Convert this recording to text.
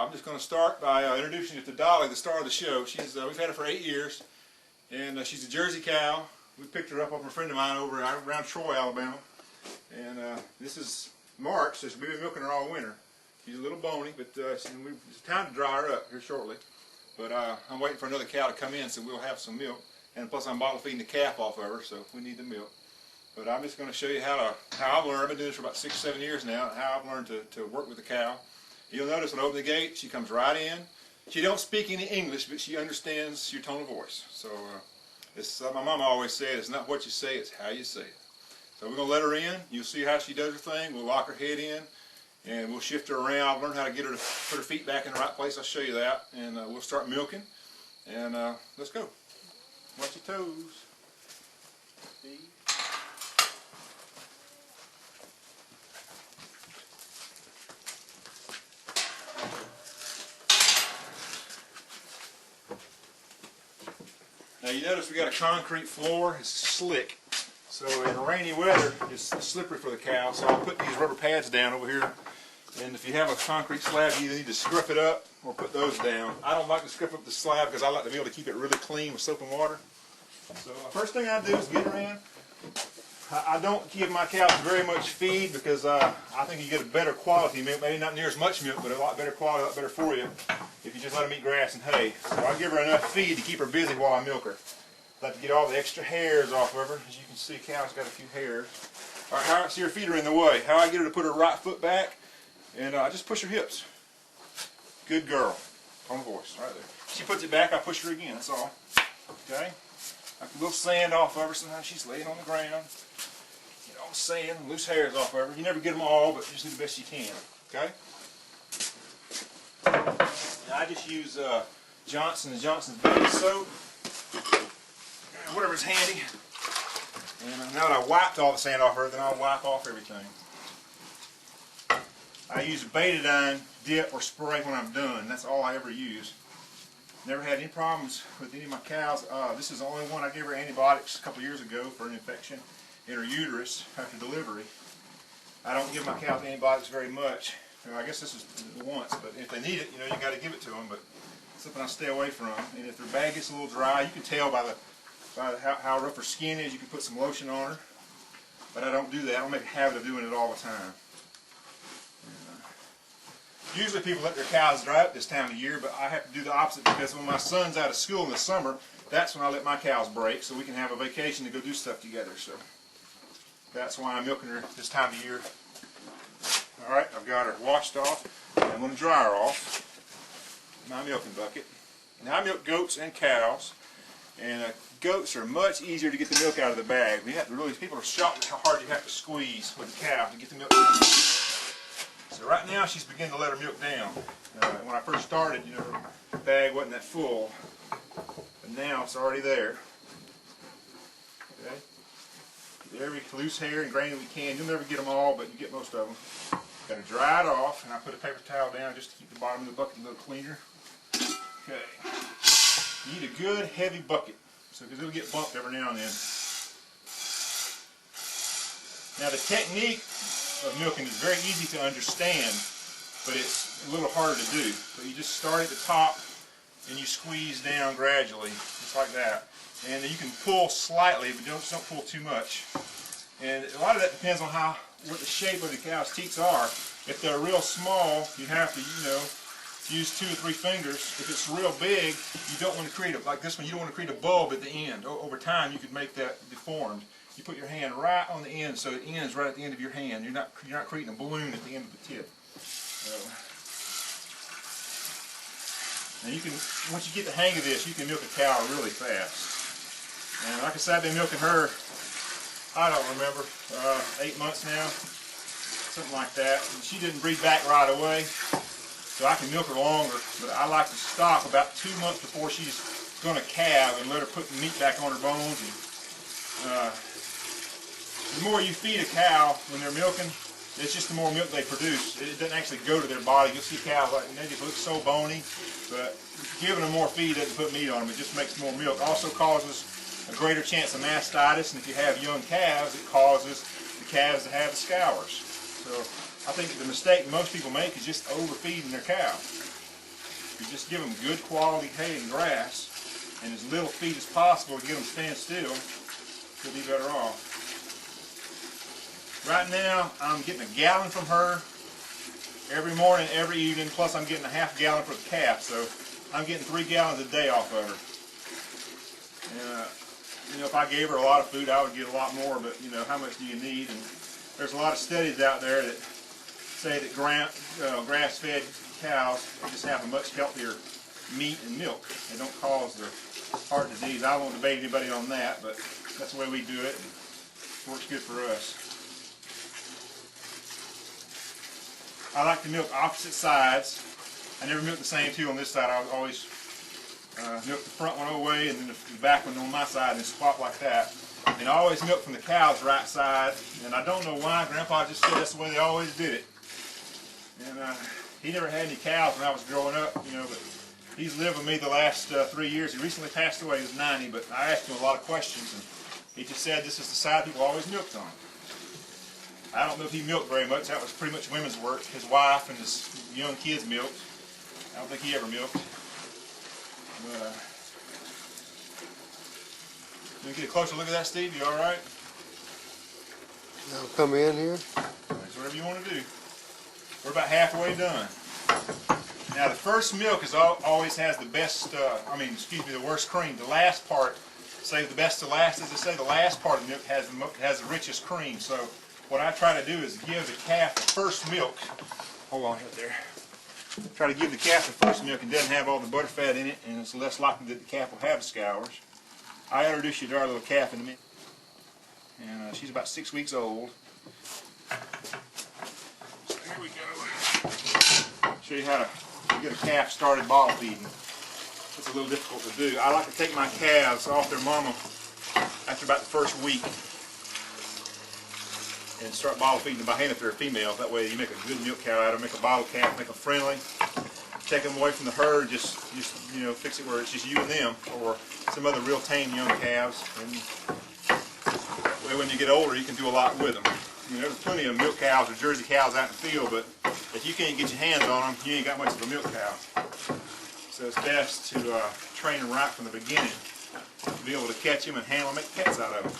I'm just going to start by introducing you to Dolly, the star of the show. She's we've had her for 8 years, and she's a Jersey cow. We picked her up from a friend of mine over around Troy, Alabama. And this is March, so we've been milking her all winter. She's a little bony, but it's time to dry her up here shortly. But I'm waiting for another cow to come in, so we'll have some milk. And plus, I'm bottle feeding the calf off of her, so we need the milk. But I'm just going to show you how I've learned. I've been doing this for about 6 or 7 years now. How I've learned to work with the cow. You'll notice when I open the gate, she comes right in. She don't speak any English, but she understands your tone of voice. So my mama always said, it's not what you say, it's how you say it. So we're going to let her in. You'll see how she does her thing. We'll lock her head in, and we'll shift her around. Learn how to get her to put her feet back in the right place. I'll show you that, and we'll start milking. And let's go. Watch your toes. Feet. Now you notice we got a concrete floor. It's slick. So in rainy weather, it's slippery for the cow. So I'll put these rubber pads down over here. And if you have a concrete slab, you either need to scruff it up or put those down. I don't like to scruff up the slab because I like to be able to keep it really clean with soap and water. So first thing I do is get her in. I don't give my cows very much feed because I think you get a better quality milk. Maybe not near as much milk, but a lot better quality, a lot better for you if you just let them eat grass and hay. So I give her enough feed to keep her busy while I milk her. I like to get all the extra hairs off of her. As you can see, cow's got a few hairs. All right, see her feet are in the way. How I get her to put her right foot back, and I just push her hips. Good girl. Tone of voice, right there. She puts it back, I push her again, that's all. Okay? Knock a little sand off of her. Sometimes she's laying on the ground. Get all the sand and loose hairs off of her. You never get them all, but just do the best you can. Okay? Now I just use Johnson & Johnson's baby soap. Whatever's handy. And now that I wiped all the sand off her, then I'll wipe off everything. I use a betadine dip or spray when I'm done. That's all I ever use. Never had any problems with any of my cows. This is the only one I gave her antibiotics a couple years ago for an infection in her uterus after delivery. I don't give my cows antibiotics very much. I guess this is once, but if they need it, you got to give it to them. But it's something I stay away from. And if their bag gets a little dry, you can tell by how rough her skin is. You can put some lotion on her. But I don't do that. I don't make a habit of doing it all the time. Usually people let their cows dry up this time of year, but I have to do the opposite because when my son's out of school in the summer, that's when I let my cows break so we can have a vacation to go do stuff together. So that's why I'm milking her this time of year. Alright, I've got her washed off. I'm going to dry her off. My milking bucket. Now I milk goats and cows, and goats are much easier to get the milk out of the bag. People are shocked at how hard you have to squeeze with the cow to get the milk out. So right now she's beginning to let her milk down. When I first started, the bag wasn't that full, but now it's already there. Okay, get every loose hair and grain that we can. You'll never get them all, but you get most of them. Got to dry it off, and I put a paper towel down just to keep the bottom of the bucket a little cleaner. Okay, you need a good heavy bucket, because it'll get bumped every now and then. Now the technique of milking is very easy to understand, but it's a little harder to do. So you just start at the top and you squeeze down gradually, just like that. And then you can pull slightly, but don't pull too much. And a lot of that depends on what the shape of the cow's teats are. If they're real small, you have to, use 2 or 3 fingers. If it's real big, you don't want to create like this one, you don't want to create a bulb at the end. Over time, you could make that deformed. You put your hand right on the end, so it ends right at the end of your hand. You're not creating a balloon at the end of the tip. Now once you get the hang of this, you can milk a cow really fast. And like I said, I've been milking her, I don't remember, 8 months now, something like that. And she didn't breed back right away, so I can milk her longer. But I like to stop about 2 months before she's going to calve and let her put the meat back on her bones. And, the more you feed a cow when they're milking, it's just the more milk they produce. It doesn't actually go to their body. You'll see cows they just look so bony, but giving them more feed doesn't put meat on them. It just makes more milk. Also causes a greater chance of mastitis, and if you have young calves, it causes the calves to have the scours. So I think the mistake most people make is just overfeeding their cow. You just give them good quality hay and grass, and as little feed as possible to get them to stand still, you'll be better off. Right now, I'm getting a gallon from her every morning, every evening, plus I'm getting a half gallon for the calf, so I'm getting 3 gallons a day off of her. And, you know, if I gave her a lot of food, I would get a lot more, but, you know, how much do you need? And there's a lot of studies out there that say that grass-fed cows just have a much healthier meat and milk. They don't cause their heart disease. I won't debate anybody on that, but that's the way we do it, and it works good for us. I like to milk opposite sides. I never milk the same two on this side. I always milk the front one away and then the back one on my side and swap like that. And I always milk from the cow's right side. And I don't know why. Grandpa just said that's the way they always did it. And he never had any cows when I was growing up, you know, but he's lived with me the last 3 years. He recently passed away. He was 90, but I asked him a lot of questions, and he just said this is the side people always milked on. I don't know if he milked very much. That was pretty much women's work. His wife and his young kids milked. I don't think he ever milked. But, can we get a closer look at that, Steve? You all right? I'll come in here. That's whatever you want to do. We're about halfway done. Now the first milk is always has the best, the worst cream. The last part, say the best to last, as they say, the last part of the milk has the richest cream. So what I try to do is give the calf the first milk. Hold on right there. Try to give the calf the first milk. It doesn't have all the butter fat in it, and it's less likely that the calf will have the scours. I'll introduce you to our little calf in a minute. And she's about 6 weeks old. So here we go. Show you how to get a calf started bottle feeding. It's a little difficult to do. I like to take my calves off their mama after about the first week and start bottle feeding them by hand if they're a female. That way you make a good milk cow out of them, make a bottle calf, make them friendly. Take them away from the herd, just you know, fix it where it's just you and them, or some other real tame young calves. And that way when you get older, you can do a lot with them. You know, there's plenty of milk cows or Jersey cows out in the field, but if you can't get your hands on them, you ain't got much of a milk cow. So it's best to train them right from the beginning to be able to catch them and handle them, make pets out of them.